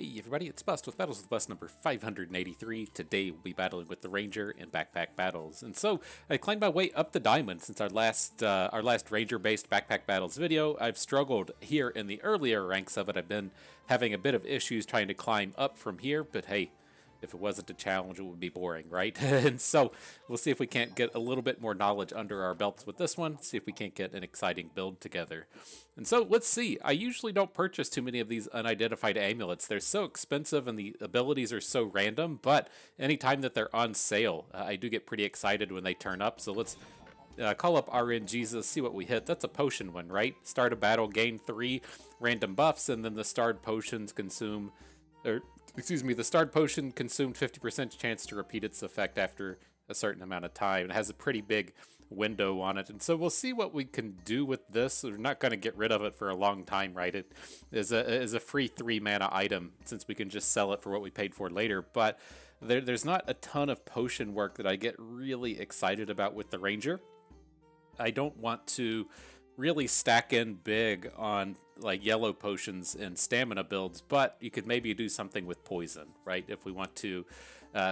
Hey everybody, it's Bust with Battles with Bust number 583. Today we'll be battling with the Ranger in backpack battles. And so I climbed my way up the diamond since our last Ranger-based backpack battles video. I've struggled here in the earlier ranks of it. I've been having a bit of issues trying to climb up from here, but hey, if it wasn't a challenge, it would be boring, right? And so we'll see if we can't get a little bit more knowledge under our belts with this one, see if we can't get an exciting build together. And so let's see. I usually don't purchase too many of these unidentified amulets. They're so expensive and the abilities are so random, but anytime that they're on sale, I do get pretty excited when they turn up. So let's call up RNGesus, see what we hit. That's a potion one, right? Start a battle, gain 3 random buffs, and then the starred potions consume... the starred potion consumed 50% chance to repeat its effect after a certain amount of time. It has a pretty big window on it, and so we'll see what we can do with this. We're not going to get rid of it for a long time, right? It is a free 3 mana item since we can just sell it for what we paid for later, but there's not a ton of potion work that I get really excited about with the Ranger. I don't want to really stack in big on like yellow potions and stamina builds, but you could maybe do something with poison, right? If we want to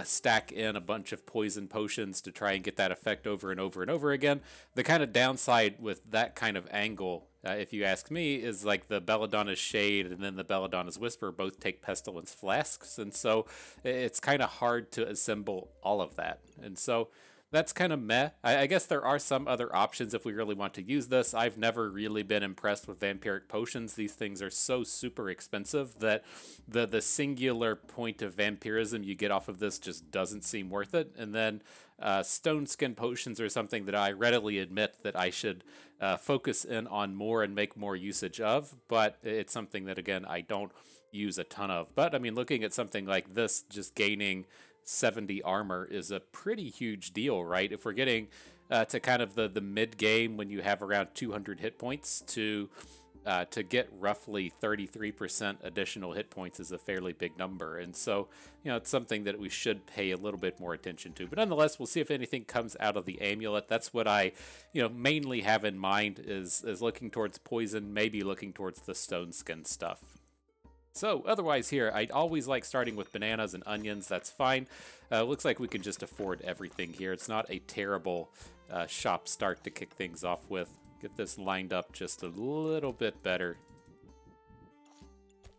stack in a bunch of poison potions to try and get that effect over and over and over again. The kind of downside with that kind of angle, if you ask me, is like the Belladonna's Shade and then the Belladonna's Whisper both take Pestilence Flasks, and so it's kind of hard to assemble all of that. And so that's kind of meh. I guess there are some other options if we really want to use this. I've never really been impressed with vampiric potions. These things are so super expensive that the singular point of vampirism you get off of this just doesn't seem worth it. And then stone skin potions are something that I readily admit that I should focus in on more and make more usage of. But it's something that, again, I don't use a ton of. But, I mean, looking at something like this, just gaining 70 armor is a pretty huge deal, right? If we're getting to kind of the mid game when you have around 200 hit points to get roughly 33% additional hit points is a fairly big number. And so, you know, it's something that we should pay a little bit more attention to. But nonetheless, we'll see if anything comes out of the amulet. That's what I, mainly have in mind is looking towards poison, maybe looking towards the stone skin stuff. So, otherwise here, I'd always like starting with bananas and onions. That's fine. Looks like we can just afford everything here. It's not a terrible shop start to kick things off with. Get this lined up just a little bit better.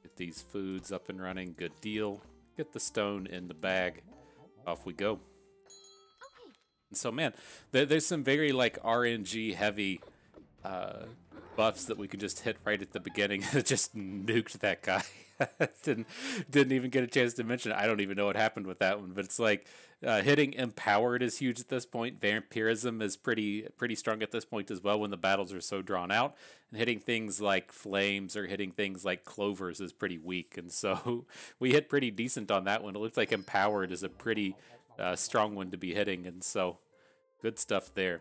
Get these foods up and running. Good deal. Get the stone in the bag. Off we go. Okay. So, man, there's some very, RNG heavy buffs that we could just hit right at the beginning. It just nuked that guy. didn't even get a chance to mention it. I don't even know what happened with that one, but it's like hitting empowered is huge at this point. Vampirism is pretty strong at this point as well when the battles are so drawn out, and hitting things like flames or hitting things like clovers is pretty weak. And so we hit pretty decent on that one. It looks like empowered is a pretty strong one to be hitting, and so good stuff there.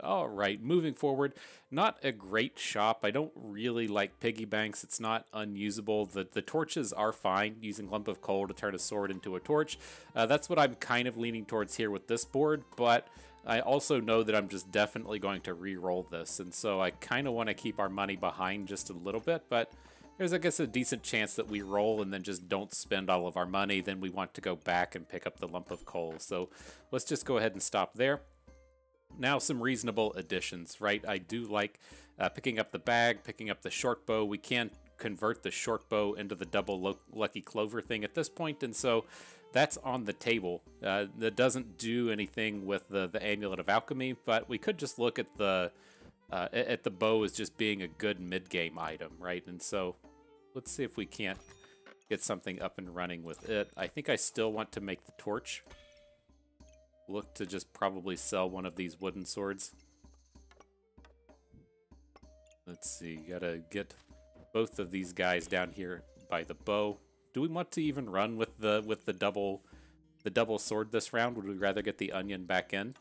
All right, moving forward, not a great shop. I don't really like piggy banks. It's not unusable. The torches are fine, using lump of coal to turn a sword into a torch. That's what I'm kind of leaning towards here with this board, but I also know that I'm just definitely going to re-roll this, and so I kind of want to keep our money behind just a little bit, but there's, I guess, a decent chance that we roll and then just don't spend all of our money. Then we want to go back and pick up the lump of coal. So let's just go ahead and stop there. Now some reasonable additions, right? I do like picking up the bag, picking up the short bow. We can convert the short bow into the double lucky clover thing at this point, and so that's on the table. That doesn't do anything with the amulet of alchemy, but we could just look at the bow as just being a good mid-game item, right? And so let's see if we can't get something up and running with it. I think I still want to make the torch. Look to just probably sell one of these wooden swords. Let's see, gotta get both of these guys down here by the bow. Do we want to even run with the double sword this round? Would we rather get the onion back in?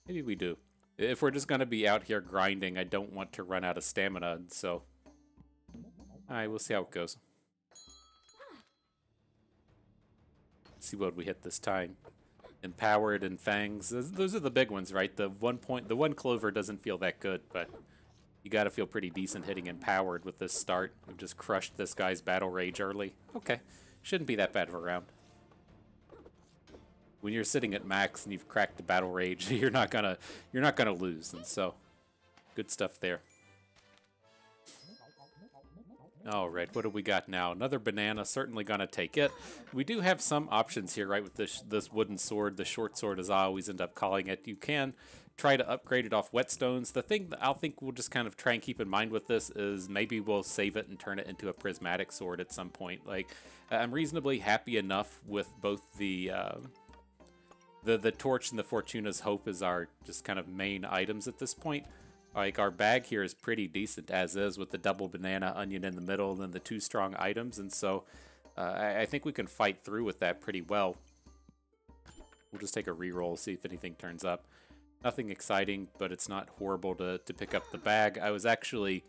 Maybe we do. If we're just gonna be out here grinding, I don't want to run out of stamina, so alright, we'll see how it goes. See what we hit this time. Empowered and fangs. Those are the big ones, right? The one clover doesn't feel that good, but You gotta feel pretty decent hitting Empowered with this start. We've just crushed this guy's Battle Rage early. Okay, shouldn't be that bad of a round. When you're sitting at max and you've cracked the Battle Rage, you're not gonna lose, and so good stuff there. Alright, what do we got now? Another banana, certainly gonna take it. We do have some options here, right, with this wooden sword, the short sword as I always end up calling it. You can try to upgrade it off whetstones. The thing that I'll think we'll just kind of try and keep in mind with this is maybe we'll save it and turn it into a prismatic sword at some point. Like, I'm reasonably happy enough with both the torch and the Fortuna's Hope as our just kind of main items at this point. Like, our bag here is pretty decent as is with the double banana onion in the middle and then the 2 strong items, and so I think we can fight through with that pretty well. We'll just take a reroll, see if anything turns up. Nothing exciting, but it's not horrible to pick up the bag. I was actually,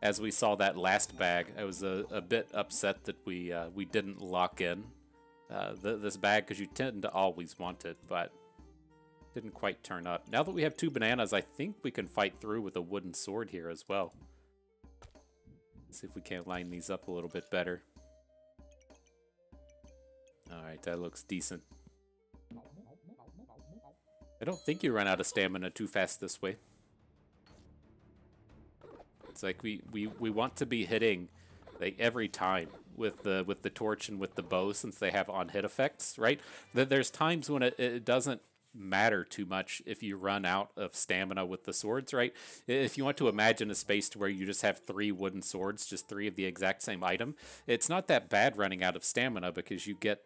as we saw that last bag, I was a bit upset that we didn't lock in this bag, because you tend to always want it, but didn't quite turn up. Now that we have 2 bananas, I think we can fight through with a wooden sword here as well. Let's see if we can't line these up a little bit better. Alright, that looks decent. I don't think you run out of stamina too fast this way. It's like we want to be hitting like every time with the torch and with the bow, since they have on hit effects, right? There's times when it doesn't matter too much if you run out of stamina with the swords, right? If you want to imagine a space to where you just have 3 wooden swords, just 3 of the exact same item, it's not that bad running out of stamina, because you get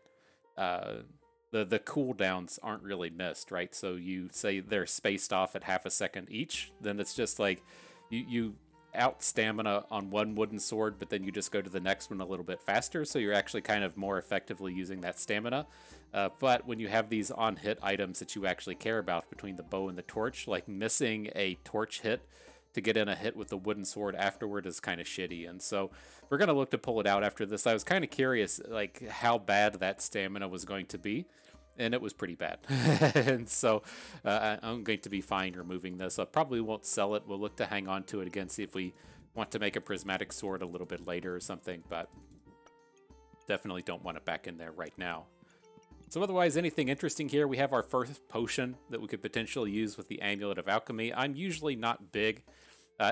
the cooldowns aren't really missed, right? So you say they're spaced off at half a second each, then it's just like you out stamina on one wooden sword, but then you just go to the next one a little bit faster, so you're actually kind of more effectively using that stamina. But when you have these on hit items that you actually care about between the bow and the torch, like missing a torch hit to get in a hit with the wooden sword afterward is kind of shitty, and so we're going to look to pull it out after this. I was kind of curious like how bad that stamina was going to be, and it was pretty bad. And so I'm going to be fine removing this. I probably won't sell it. We'll look to hang on to it again, see if we want to make a prismatic sword a little bit later or something, but definitely don't want it back in there right now. So otherwise, anything interesting here? We have our first potion that we could potentially use with the Amulet of Alchemy. I'm usually not big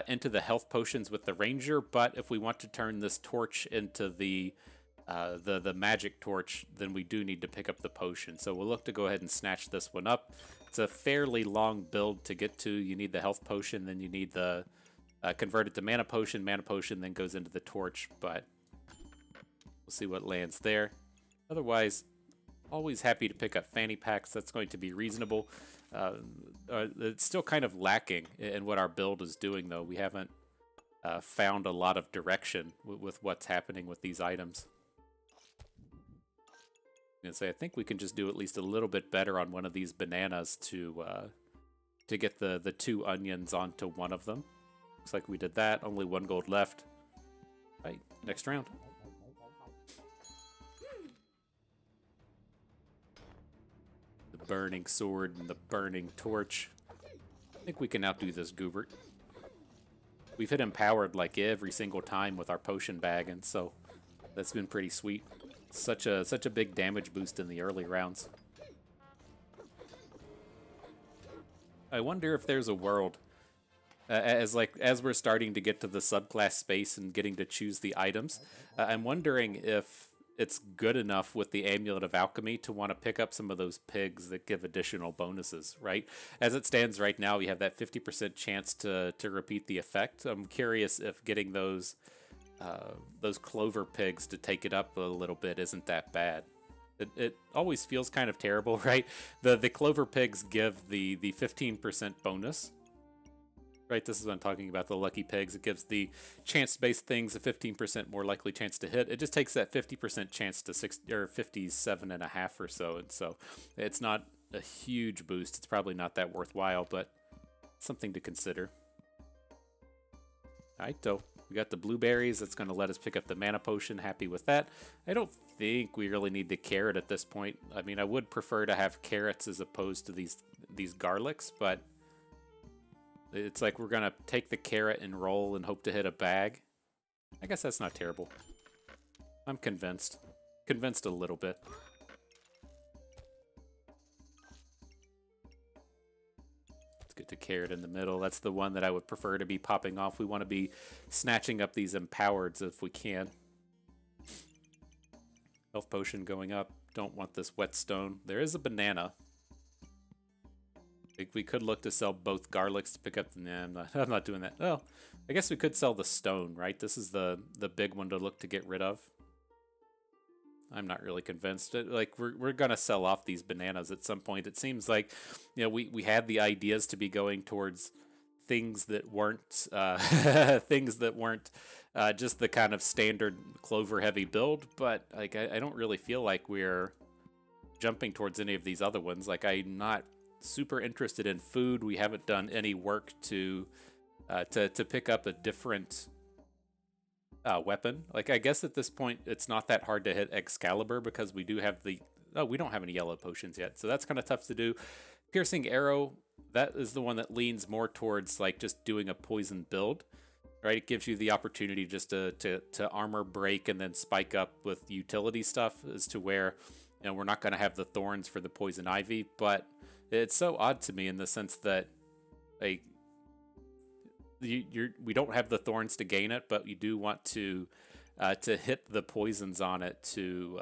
into the health potions with the Ranger, but if we want to turn this torch into the magic torch, then we do need to pick up the potion. So we'll look to go ahead and snatch this one up. It's a fairly long build to get to. You need the health potion, then you need the convert it to mana potion then goes into the torch, but we'll see what lands there. Otherwise, always happy to pick up fanny packs. That's going to be reasonable. It's still kind of lacking in what our build is doing, though. We haven't found a lot of direction with what's happening with these items. I'm gonna say I think we can just do at least a little bit better on one of these bananas to get the 2 onions onto one of them. Looks like we did that. Only 1 gold left. Right, next round. The burning sword and the burning torch. I think we can outdo this Goobert. We've hit Empowered like every single time with our potion bag, and so that's been pretty sweet. Such a big damage boost in the early rounds. I wonder if there's a world as we're starting to get to the subclass space and getting to choose the items. I'm wondering if it's good enough with the Amulet of Alchemy to want to pick up some of those pigs that give additional bonuses, right? As it stands right now, we have that 50% chance to repeat the effect. I'm curious if getting those clover pigs to take it up a little bit isn't that bad. It always feels kind of terrible, right? The clover pigs give the 15% bonus, right? This is what I'm talking about, the lucky pigs. It gives the chance-based things a 15% more likely chance to hit. It just takes that 50% chance to 57.5 or so, and so it's not a huge boost. It's probably not that worthwhile, but something to consider. All right, so we got the blueberries. That's going to let us pick up the mana potion. Happy with that. I don't think we really need the carrot at this point. I mean, I would prefer to have carrots as opposed to these garlics, but It's like we're gonna take the carrot and roll and hope to hit a bag. I guess that's not terrible. I'm convinced. Convinced a little bit. Let's get the carrot in the middle. That's the one that I would prefer to be popping off. We want to be snatching up these empowereds if we can. Health potion going up. Don't want this whetstone. There is a banana. We could look to sell both garlics to pick up the... Nah, I'm not doing that. Well, I guess we could sell the stone, right? This is the big one to look to get rid of. I'm not really convinced. Like, we're going to sell off these bananas at some point. It seems like, you know, we had the ideas to be going towards things that weren't things that weren't just the kind of standard clover heavy build, but like I don't really feel like we're jumping towards any of these other ones. Like, I'm not super interested in food. We haven't done any work to pick up a different weapon. Like, I guess at this point it's not that hard to hit Excalibur because we do have the... Oh, we don't have any yellow potions yet, so that's kind of tough to do. Piercing Arrow, that is the one that leans more towards like just doing a poison build, right? It gives you the opportunity just to armor break and then spike up with utility stuff, as to where, you know, we're not going to have the thorns for the poison ivy. But it's so odd to me in the sense that like we don't have the thorns to gain it, but you do want to hit the poisons on it to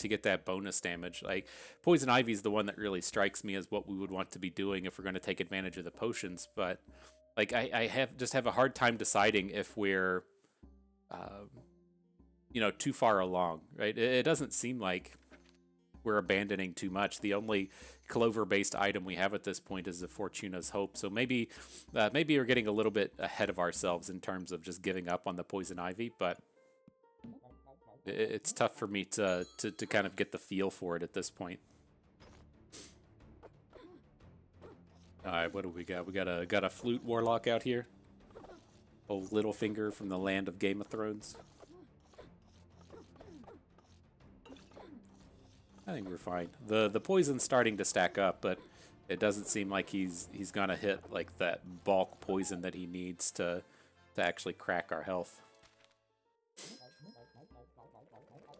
get that bonus damage. Like, poison ivy is the one that really strikes me as what we would want to be doing if we're going to take advantage of the potions. But like, I have a hard time deciding if we're you know, too far along, right? It doesn't seem like we're abandoning too much. The only clover-based item we have at this point is the Fortuna's Hope. So maybe we're getting a little bit ahead of ourselves in terms of just giving up on the poison ivy, but it's tough for me to kind of get the feel for it at this point. All right, what do we got? We got a flute warlock out here. Old Littlefinger from the land of Game of Thrones. I think we're fine. The poison's starting to stack up, but it doesn't seem like he's gonna hit like that bulk poison that he needs to actually crack our health.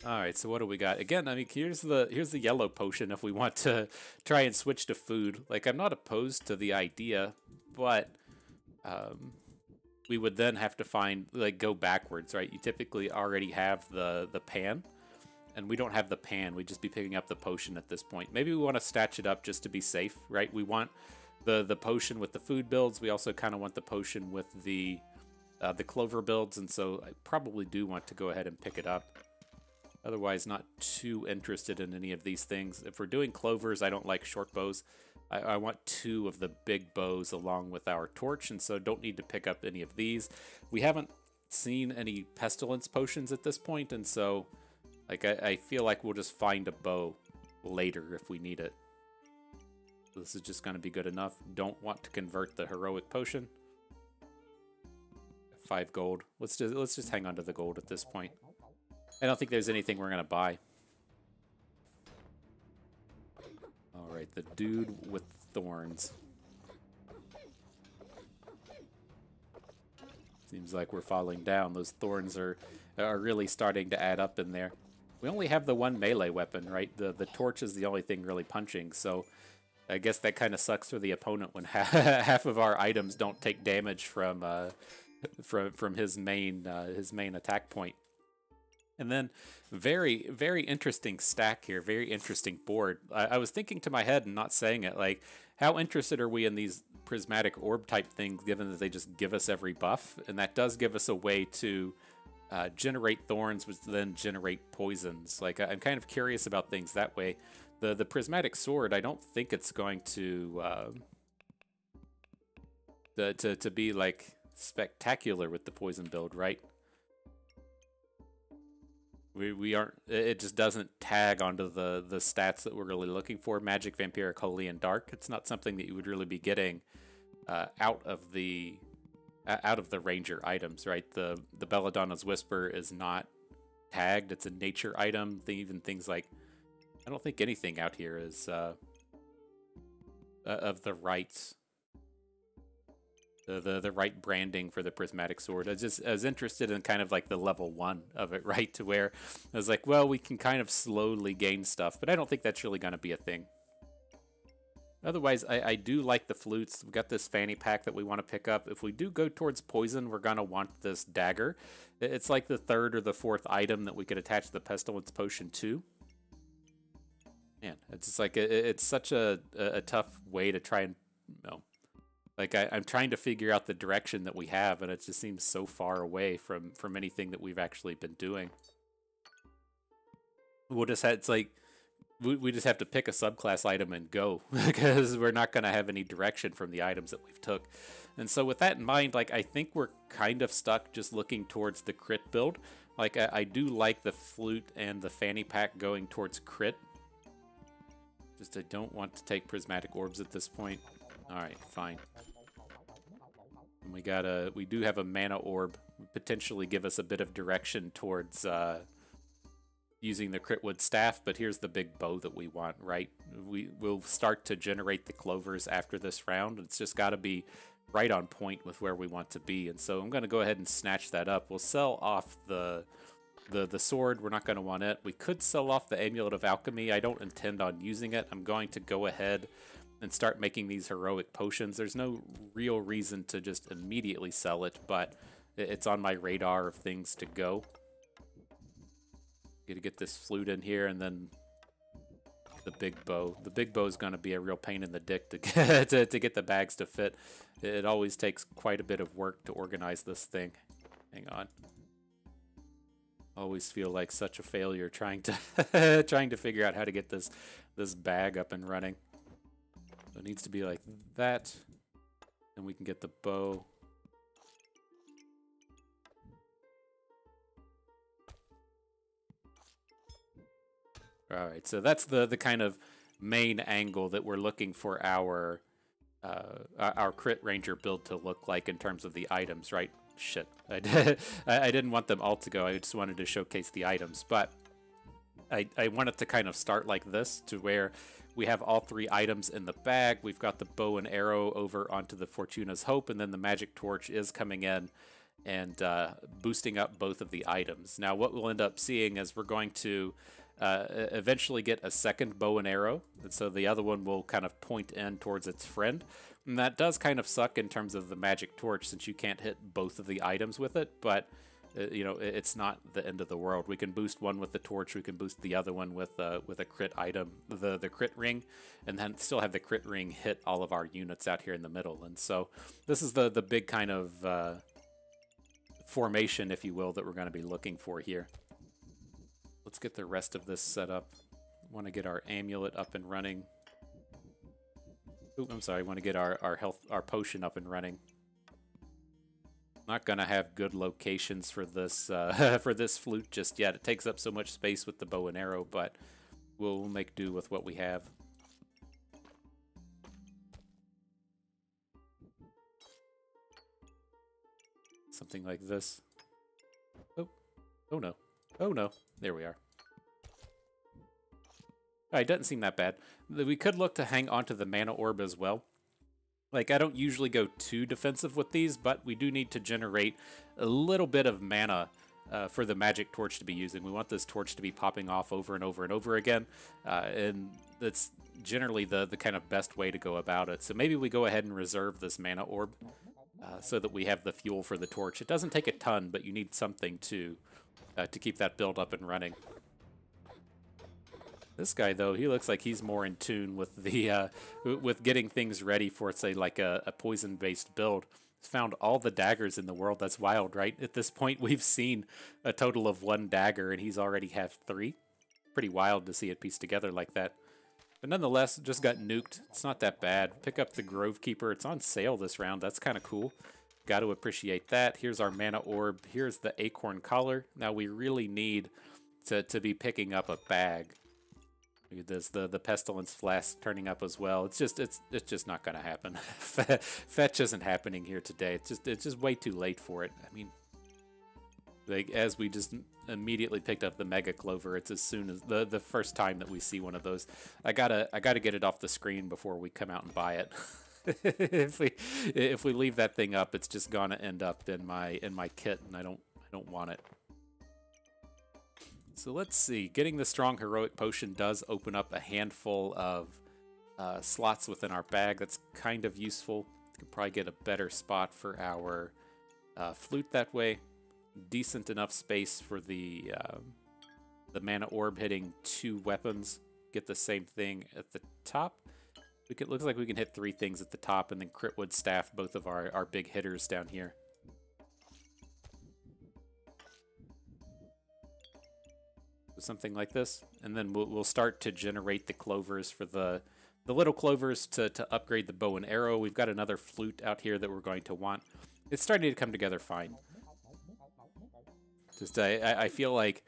All right, so what do we got? Again, I mean, here's the yellow potion if we want to try and switch to food. Like, I'm not opposed to the idea, but we would then have to find, like, go backwards, right? You typically already have the pan, and we don't have the pan. We'd just be picking up the potion at this point. Maybe we want to statch it up just to be safe, right? We want the potion with the food builds. We also kind of want the potion with the clover builds, and so I probably do want to go ahead and pick it up. Otherwise, not too interested in any of these things. If we're doing clovers, I don't like short bows. I want two of the big bows along with our torch, and so don't need to pick up any of these. We haven't seen any pestilence potions at this point, and so like I feel like we'll just find a bow later if we need it. This is just going to be good enough. Don't want to convert the heroic potion. 5 gold. Let's just hang on to the gold at this point. I don't think there's anything we're going to buy. Alright, the dude with thorns. Seems like we're falling down. Those thorns are really starting to add up in there. We only have the one melee weapon, right? The torch is the only thing really punching, so I guess that kind of sucks for the opponent when half of our items don't take damage from his main attack point. And then, very, very interesting stack here. Very interesting board. I was thinking to my head and not saying it, like, how interested are we in these prismatic orb type things, given that they just give us every buff? And that does give us a way to generate thorns, which then generate poisons. Like, I'm kind of curious about things that way. The prismatic sword, I don't think it's going to be, like, spectacular with the poison build, right? We aren't. It just doesn't tag onto the stats that we're really looking for. Magic, Vampiric, Holy, and Dark. It's not something that you would really be getting out of the Ranger items, right? The Belladonna's Whisper is not tagged. It's a nature item. Even things like, I don't think anything out here is of the right the right branding for the prismatic sword. I was interested in kind of like the level 1 of it, right? To where I was like, well, we can kind of slowly gain stuff, but I don't think that's really going to be a thing. Otherwise, I do like the flutes. We've got this fanny pack that we want to pick up. If we do go towards poison, we're going to want this dagger. It's like the 3rd or the 4th item that we could attach the pestilence potion to. Man, it's just like it's such a tough way to try and, you know, like I'm trying to figure out the direction that we have, and it just seems so far away from anything that we've actually been doing. We'll just have, it's like we just have to pick a subclass item and go because we're not going to have any direction from the items that we've took. And so with that in mind, like I think we're kind of stuck just looking towards the crit build. Like I do like the flute and the fanny pack going towards crit. Just I don't want to take prismatic orbs at this point. All right, fine. And we do have a mana orb, potentially give us a bit of direction towards using the Critwood staff, but here's the big bow that we want, right? We'll start to generate the clovers after this round. It's just got to be right on point with where we want to be, and so I'm going to go ahead and snatch that up. We'll sell off the sword. We're not going to want it. We could sell off the Amulet of Alchemy. I don't intend on using it. I'm going to go ahead and start making these heroic potions. There's no real reason to just immediately sell it, but it's on my radar of things to go. Gonna get this flute in here, and then the big bow. The big bow is going to be a real pain in the dick to get, to get the bags to fit. It always takes quite a bit of work to organize this thing. Hang on. Always feel like such a failure trying to trying to figure out how to get this bag up and running. So it needs to be like that, and we can get the bow. All right, so that's the kind of main angle that we're looking for our crit ranger build to look like in terms of the items, right? Shit, I didn't want them all to go. I just wanted to showcase the items, but I wanted to kind of start like this, to where we have all 3 items in the bag. We've got the bow and arrow over onto the Fortuna's Hope, and then the magic torch is coming in and boosting up both of the items. Now, what we'll end up seeing is we're going to eventually get a second bow and arrow, and so the other one will kind of point in towards its friend. And that does kind of suck in terms of the magic torch, since you can't hit both of the items with it, but you know, it's not the end of the world. We can boost one with the torch, we can boost the other one with a crit item, the crit ring, and then still have the crit ring hit all of our units out here in the middle. And so this is the big kind of formation, if you will, that we're going to be looking for here. Let's get the rest of this set up. Want to get our amulet up and running. Ooh, I'm sorry. Want to get our potion up and running. Not gonna have good locations for this for this flute just yet. It takes up so much space with the bow and arrow, but we'll make do with what we have. Something like this. Oh no. Oh no. There we are. Alright, doesn't seem that bad. We could look to hang onto the mana orb as well. Like, I don't usually go too defensive with these, but we do need to generate a little bit of mana for the magic torch to be using. We want this torch to be popping off over and over and over again, and that's generally the kind of best way to go about it. So maybe we go ahead and reserve this mana orb so that we have the fuel for the torch. It doesn't take a ton, but you need something to keep that build up and running. This guy, though, he looks like he's more in tune with the with getting things ready for, say, like a poison-based build. He's found all the daggers in the world. That's wild, right? At this point, we've seen a total of 1 dagger, and he's already have 3. Pretty wild to see it pieced together like that. But nonetheless, just got nuked. It's not that bad. Pick up the Grove Keeper. It's on sale this round. That's kind of cool. Got to appreciate that. Here's our mana orb. Here's the acorn collar. Now we really need to be picking up a bag. Look at this, the pestilence flask turning up as well. It's just not gonna happen. Fetch isn't happening here today. It's just way too late for it. I mean, like, as we just immediately picked up the mega clover, it's as soon as the first time that we see one of those. I gotta get it off the screen before we come out and buy it. if we leave that thing up, it's just gonna end up in my kit, and I don't want it. So let's see. Getting the strong heroic potion does open up a handful of slots within our bag. That's kind of useful. Could probably get a better spot for our flute that way. Decent enough space for the mana orb hitting 2 weapons. Get the same thing at the top. Looks like we can hit 3 things at the top, and then Critwood Staff, both of our big hitters down here. Something like this, and then we'll start to generate the clovers for the little clovers to upgrade the bow and arrow. We've got another flute out here that we're going to want. It's starting to come together fine. Just I feel like,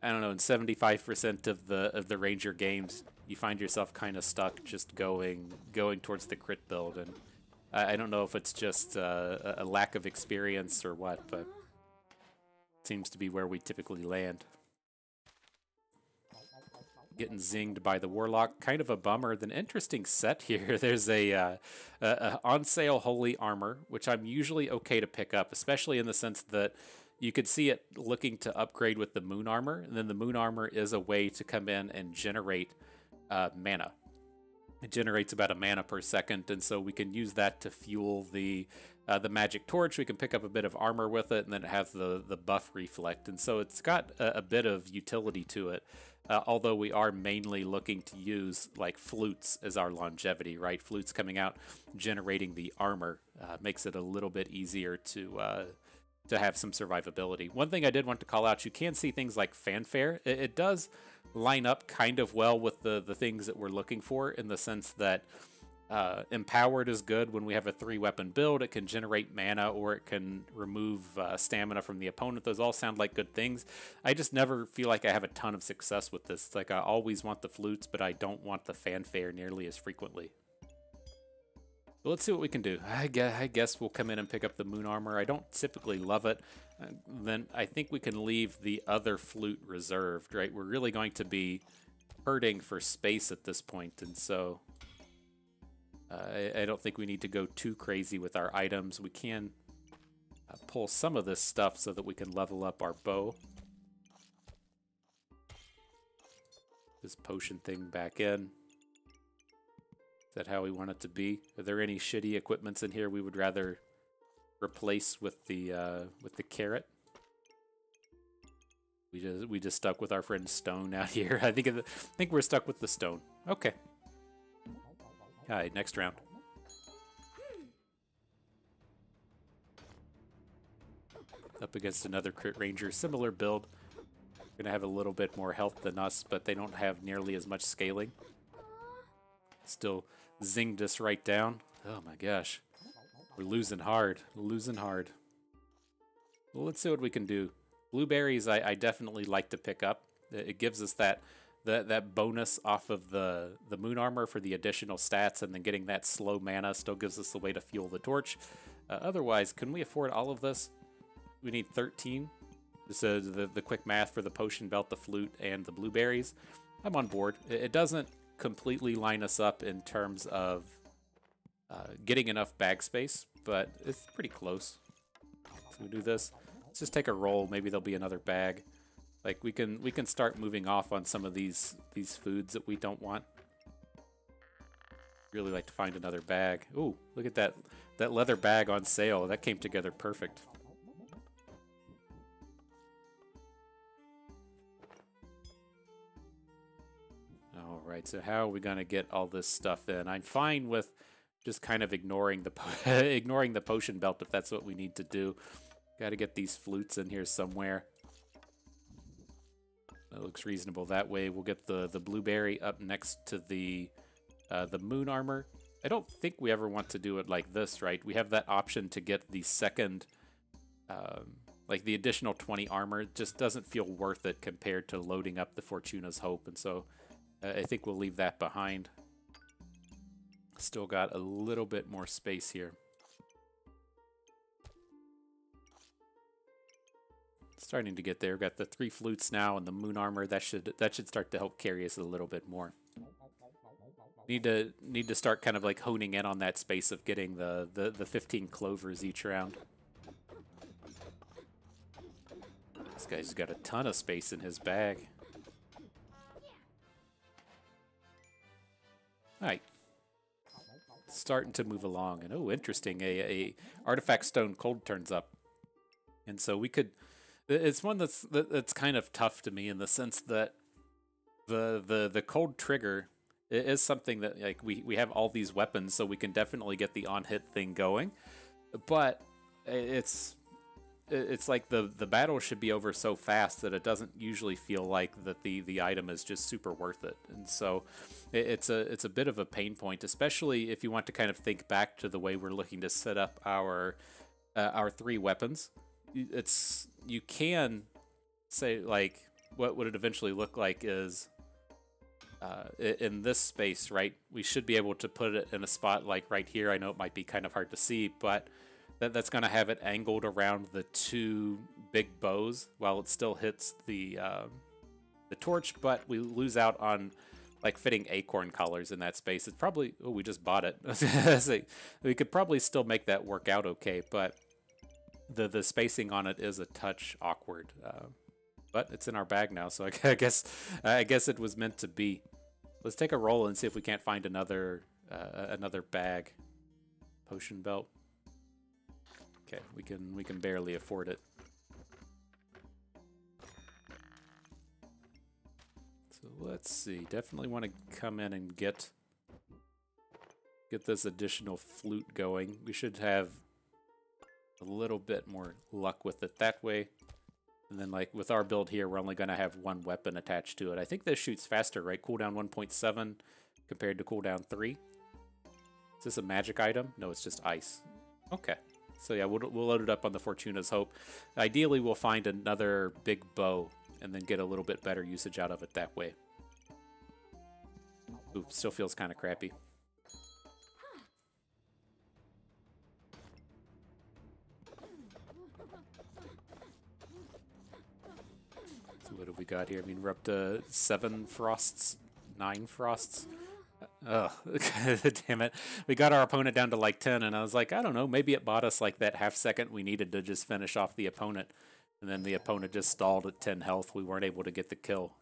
I don't know, in 75% of the Ranger games, you find yourself kind of stuck just going towards the crit build, and I don't know if it's just a lack of experience or what, but it seems to be where we typically land. Getting zinged by the Warlock, kind of a bummer. An interesting set here. There's a on sale Holy Armor, which I'm usually okay to pick up, especially in the sense that you could see it looking to upgrade with the Moon Armor, and then the Moon Armor is a way to come in and generate mana. It generates about a mana per second, and so we can use that to fuel the magic torch. We can pick up a bit of armor with it, and then it has the buff reflect, and so it's got a bit of utility to it. Although we are mainly looking to use like flutes as our longevity, right? Flutes coming out, generating the armor makes it a little bit easier to have some survivability. One thing I did want to call out, you can see things like fanfare. It does line up kind of well with the things that we're looking for, in the sense that empowered is good when we have a 3-weapon build. It can generate mana, or it can remove stamina from the opponent. Those all sound like good things. I just never feel like I have a ton of success with this. It's like I always want the flutes, but I don't want the fanfare nearly as frequently. But let's see what we can do. I guess we'll come in and pick up the Moon Armor. I don't typically love it. Then I think we can leave the other flute reserved, right? We're really going to be hurting for space at this point, and so I don't think we need to go too crazy with our items. We can pull some of this stuff so that we can level up our bow. This potion thing back in. Is that how we want it to be? Are there any shitty equipments in here we would rather replace with the carrot? We just stuck with our friend Stone out here. I think we're stuck with the Stone. Okay. All right, next round. Up against another Crit Ranger, similar build. Gonna have a little bit more health than us, but they don't have nearly as much scaling. Still zinged us right down. Oh my gosh. We're losing hard. Losing hard. Well, let's see what we can do. Blueberries I definitely like to pick up. It gives us that bonus off of the Moon Armor for the additional stats, and then getting that slow mana still gives us the way to fuel the torch. Otherwise, can we afford all of this? We need 13. So the quick math for the potion belt, the flute, and the blueberries. I'm on board. It doesn't completely line us up in terms of getting enough bag space, but it's pretty close. So we do this. Let's just take a roll. Maybe there'll be another bag. Like we can start moving off on some of these foods that we don't want. Really like to find another bag. Ooh, look at that leather bag on sale. That came together perfect. All right, so how are we gonna get all this stuff in? I'm fine with just kind of ignoring the potion belt if that's what we need to do. Got to get these flutes in here somewhere. That looks reasonable. That way we'll get the blueberry up next to the Moon Armor. I don't think we ever want to do it like this, right? We have that option to get the second, like the additional 20 armor. It just doesn't feel worth it compared to loading up the Fortuna's Hope, and so I think we'll leave that behind. Still got a little bit more space here. Starting to get there. We've got the 3 flutes now and the Moon Armor. That should start to help carry us a little bit more. Need to start kind of like honing in on that space of getting the 15 clovers each round. This guy's got a ton of space in his bag. Alright. Starting to move along. And oh, interesting. A artifact stone cold turns up. And so we could... It's one that's kind of tough to me in the sense that the cold trigger is something that like we have all these weapons, so we can definitely get the on-hit thing going. But it's like the battle should be over so fast that it doesn't usually feel like that the item is just super worth it. And so it's a bit of a pain point, especially if you want to kind of think back to the way we're looking to set up our 3 weapons. You can say like what would it eventually look like is in this space, right? We should be able to put it in a spot like right here. I know it might be kind of hard to see, but that's going to have it angled around the 2 big bows while it still hits the torch, but we lose out on like fitting acorn collars in that space. It's probably... Oh, we just bought it. We could probably still make that work out okay, but the spacing on it is a touch awkward. But it's in our bag now, so I guess it was meant to be. Let's take a roll and see if we can't find another bag. Potion belt. Okay, we can barely afford it. So let's see. Definitely want to come in and get this additional flute going. We should have a little bit more luck with it that way. And then like with our build here, we're only going to have 1 weapon attached to it. I think this shoots faster, right? Cooldown 1.7 compared to cooldown 3. Is this a magic item? No, it's just ice. Okay. So yeah, we'll load it up on the Fortuna's Hope. Ideally, we'll find another big bow and then get a little bit better usage out of it that way. Ooh, still feels kind of crappy. So what have we got here? I mean, we're up to 7 frosts, 9 frosts. Oh, damn it. We got our opponent down to like 10, and I was like, I don't know, maybe it bought us like that half second we needed to just finish off the opponent. And then the opponent just stalled at 10 health. We weren't able to get the kill.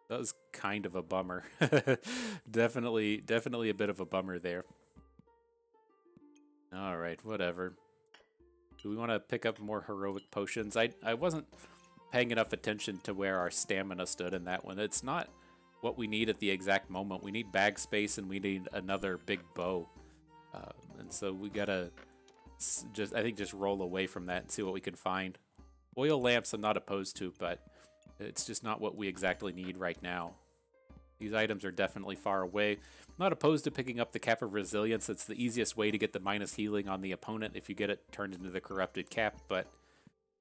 That was kind of a bummer. Definitely a bit of a bummer there. Alright, whatever. Do we want to pick up more heroic potions? I wasn't paying enough attention to where our stamina stood in that one. It's not what we need at the exact moment. We need bag space and we need another big bow. And so we gotta just roll away from that and see what we can find. Oil lamps I'm not opposed to, but it's just not what we exactly need right now. These items are definitely far away. I'm not opposed to picking up the Cap of Resilience. It's the easiest way to get the minus healing on the opponent if you get it turned into the Corrupted Cap, but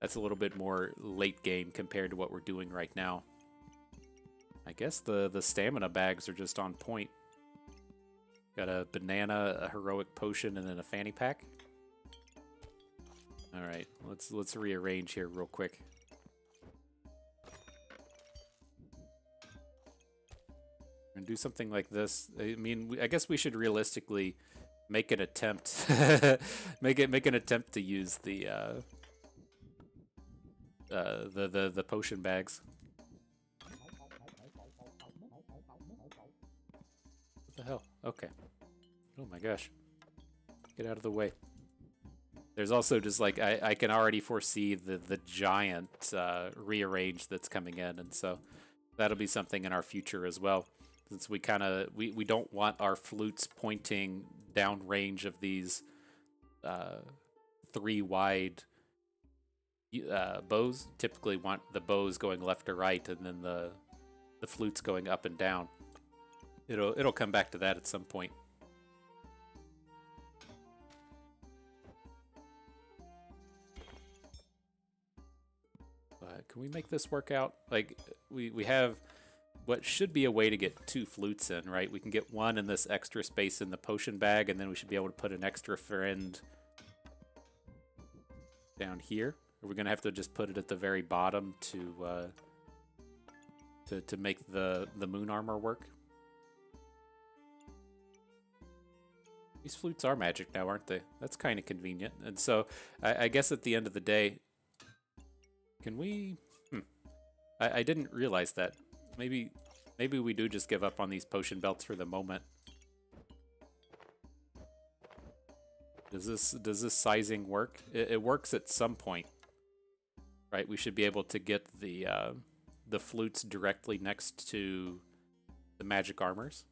that's a little bit more late game compared to what we're doing right now. I guess the stamina bags are just on point. Got a banana, a heroic potion, and then a fanny pack. All right, let's rearrange here real quick. And do something like this. I mean, I guess we should realistically make an attempt, make an attempt to use the potion bags. What the hell? Okay. Oh my gosh. Get out of the way. There's also just like, I can already foresee the giant rearrange that's coming in, and so that'll be something in our future as well. Since we don't want our flutes pointing downrange of these 3 wide bows. Typically want the bows going left to right, and then the flutes going up and down. It'll come back to that at some point. But can we make this work out? Like we have what should be a way to get 2 flutes in, right? We can get 1 in this extra space in the potion bag, and then we should be able to put an extra friend down here. Or we're gonna have to just put it at the very bottom to make the moon armor work. These flutes are magic now, aren't they? That's kind of convenient. And so I guess at the end of the day, can we... I didn't realize that. Maybe we do just give up on these potion belts for the moment. Does this sizing work? It works at some point, right? We should be able to get the flutes directly next to the magic armors.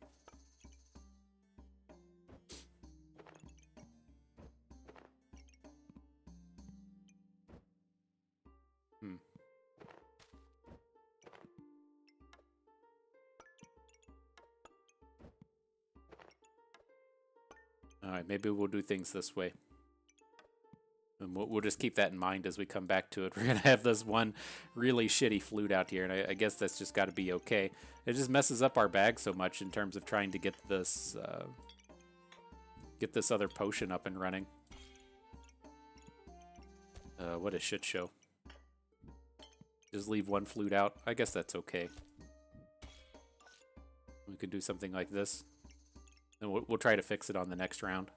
All right, maybe we'll do things this way. And we'll just keep that in mind as we come back to it. We're going to have this one really shitty flute out here, and I guess that's just got to be okay. It just messes up our bag so much in terms of trying to get this other potion up and running. What a shit show. Just leave one flute out. I guess that's okay. We could do something like this. And we'll try to fix it on the next round.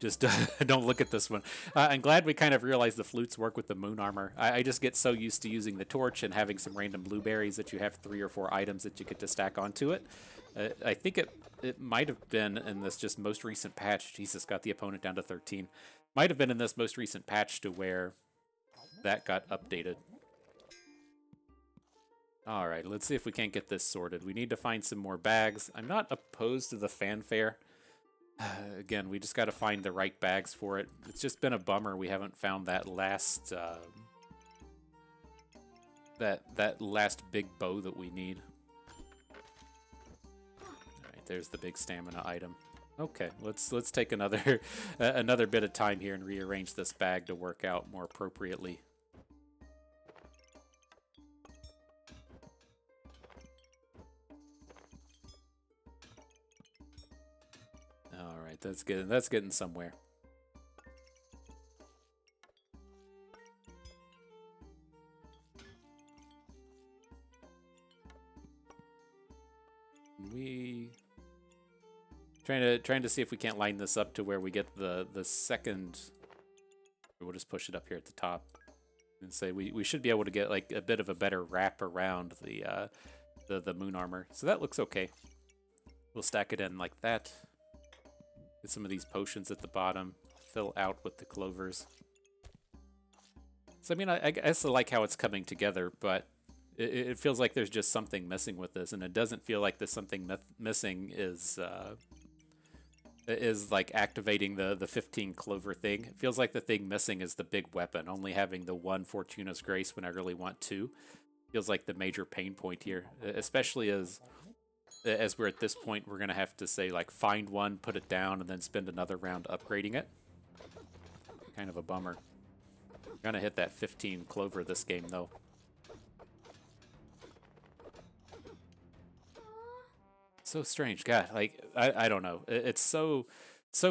Just don't look at this one. I'm glad we kind of realized the flutes work with the moon armor. I just get so used to using the torch and having some random blueberries that you have 3 or 4 items that you get to stack onto it. I think it might have been in this just most recent patch. Jesus, got the opponent down to 13. Might have been in this most recent patch to where that got updated. All right, let's see if we can't get this sorted. We need to find some more bags. I'm not opposed to the fanfare. Again, we just got to find the right bags for it. It's just been a bummer we haven't found that last that last big bow that we need. All right, there's the big stamina item. Okay, let's take another another bit of time here and rearrange this bag to work out more appropriately. That's good. That's getting somewhere. We trying to see if we can't line this up to where we get the second. We'll just push it up here at the top and say we should be able to get like a bit of a better wrap around the moon armor. So that looks okay. We'll stack it in like that. Get some of these potions at the bottom, fill out with the clovers. So, I mean, I guess I like how it's coming together, but it feels like there's just something missing with this, and it doesn't feel like the something missing is like activating the 15 clover thing. It feels like the thing missing is the big weapon, only having the 1 Fortuna's Grace when I really want 2. Feels like the major pain point here, especially as we're at this point, we're going to have to say, like, find one, put it down, and then spend another round upgrading it. Kind of a bummer. Gonna hit that 15 clover this game, though. So strange. God, like, I don't know. It's so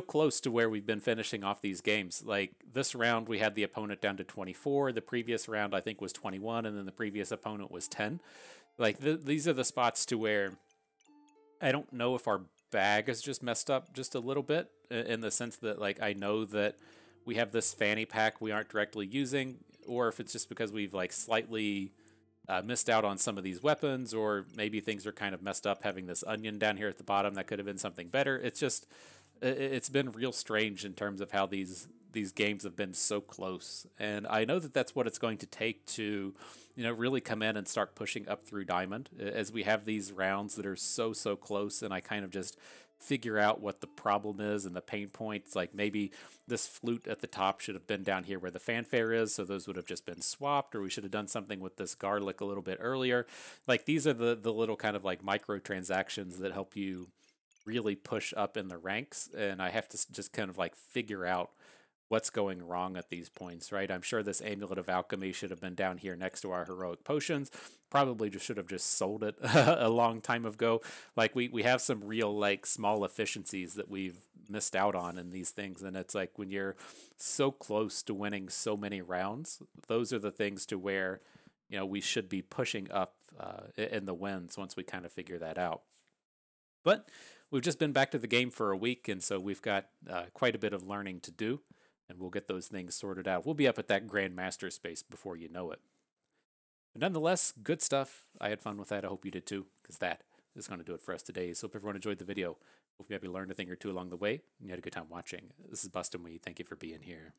close to where we've been finishing off these games. Like, this round, we had the opponent down to 24. The previous round, I think, was 21, and then the previous opponent was 10. Like, these are the spots to where I don't know if our bag is just messed up just a little bit in the sense that, like, I know that we have this fanny pack we aren't directly using, or if it's just because we've, like, slightly missed out on some of these weapons, or maybe things are kind of messed up having this onion down here at the bottom that could have been something better. It's just, it's been real strange in terms of how these games have been so close. And I know that that's what it's going to take to, you know, really come in and start pushing up through Diamond as we have these rounds that are so close, and I kind of just figure out what the problem is and the pain points. Like, maybe this flute at the top should have been down here where the fanfare is, so those would have just been swapped, or we should have done something with this garlic a little bit earlier. Like, these are the little kind of like microtransactions that help you really push up in the ranks, and I have to just kind of like figure out what's going wrong at these points, right? I'm sure this Amulet of Alchemy should have been down here next to our heroic potions. Probably just should have just sold it a long time ago. Like, we have some real, like, small efficiencies that we've missed out on in these things, and it's like when you're so close to winning so many rounds, those are the things to where, you know, we should be pushing up in the wins once we kind of figure that out. But we've just been back to the game for a week, and so we've got quite a bit of learning to do, and we'll get those things sorted out. We'll be up at that Grandmaster space before you know it. But nonetheless, good stuff. I had fun with that. I hope you did too, because that is going to do it for us today. So hope everyone enjoyed the video. Hope you maybe learned a thing or two along the way, and you had a good time watching. This is Bustin' We. Thank you for being here.